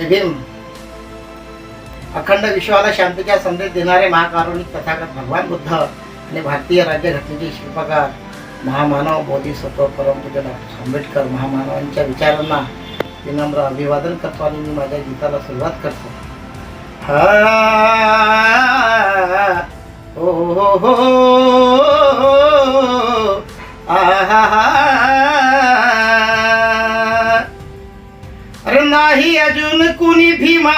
जय भीम. अखंड विश्वाला शांतीचा संदेश देणारे महाकारुणिक तथागत भगवान बुद्ध आणि भारतीय राज्यघटनेचे शिल्पकार महामानव बोधिसत्व परमपूज्य डॉक्टर आंबेडकर महामानवांच्या विचारांना विनम्र अभिवादन करतो आणि मी माझ्या गीताला सुरुवात करतो. हो हो हो अरे नाही अजून कुणी भीमा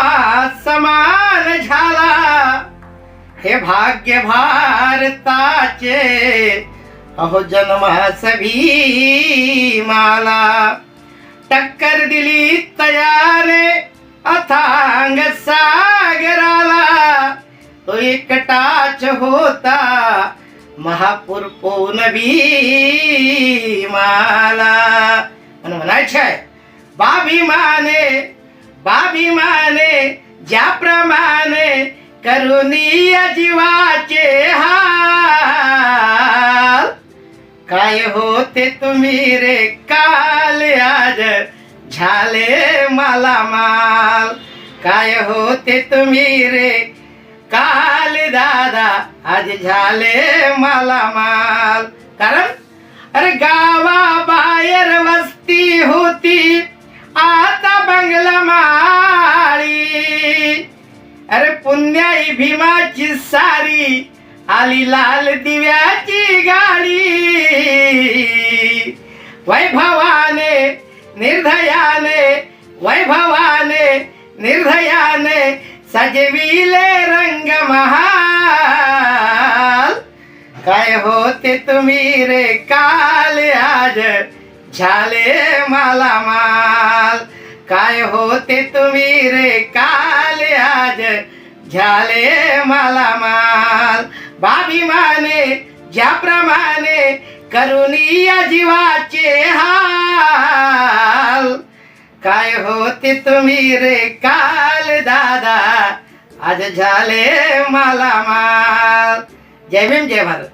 समान झाला, हे भाग्य भारताचे अहो जन्मास भीमाला. टक्कर दिली तयारे अथांग सागराला, तो एकटाच होता महापूर पोन भीमाला. म्हणून म्हणायचं आहे बाभिमाने ज्याप्रमाणे करुणीय जीवाचे हाल, काय होते तुम्ही रे काल आज झाले मालामाल. काय होते तुम्ही रे काल दादा आज झाले मालामाल. कारण अरे गावा बाहेर वस्ती होती आता बंगला माळी, अरे पुण्याई भीमाची सारी आली लाल दिव्याची गाडी. वैभवाने निर्धयाने सजविले रंग महाल. काय होते तुम्ही रे काल आज झाले मालामाल. काय होते तुम्ही रे काल आज झाले मालामाल. बाभिमाने ज्याप्रमाणे करुणीय जीवाचे हाल, काय होते तुम्ही रे काल दादा आज झाले मालामाल. जय भीम जय भारत.